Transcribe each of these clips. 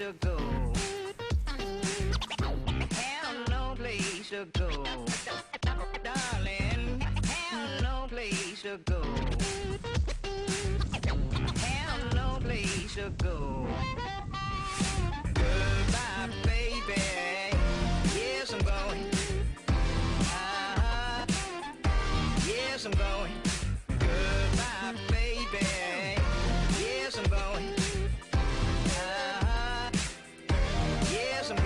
to go. Have no place to go. Darling, have no place to go. Have no place to go. Goodbye, baby. Yes, I'm going. Yes, I'm going. Goodbye, baby. Yes, I'm going. Yes, I'm going.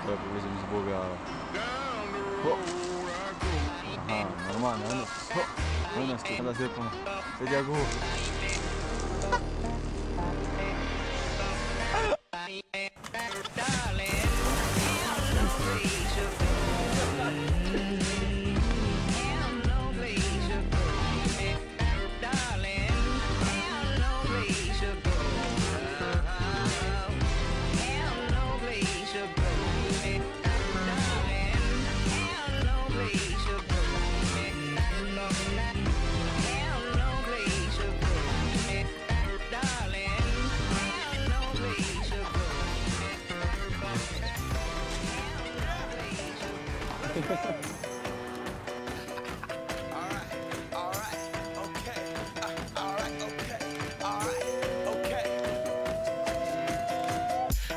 Треба повезем с Бога. Ага, нормально. У нас тут надо сделать. Иди огу.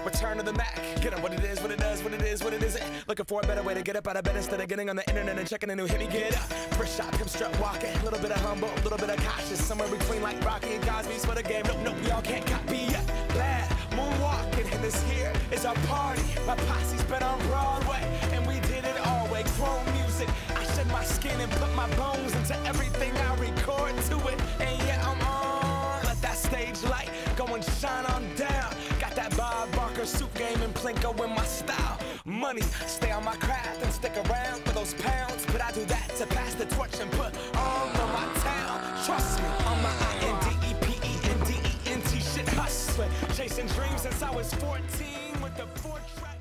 Return to the Mac, get up what it is, what it does, what it is, what it isn't. Looking for a better way to get up out of bed instead of getting on the internet and checking a new hit. Me get up, first shot, come strut walking. A little bit of humble, a little bit of cautious. Somewhere between like Rocky and Cosby's for the game. Nope, y'all can't copy yet. Glad moonwalking, and this here is our party. My posse's been on Broadway, and we did it all way. Chrome music, I shed my skin and put my bones into everything I record to it. And yeah, I'm on. Let that stage light go and shine on down. Got that Bob Barker suit game and Plinko in my style. Money, stay on my craft and stick around for those pounds. But I do that to pass the torch and put on for my town. Trust me, on my INDEPENDENT shit hustling. Chasing dreams since I was 14 with the 4-track.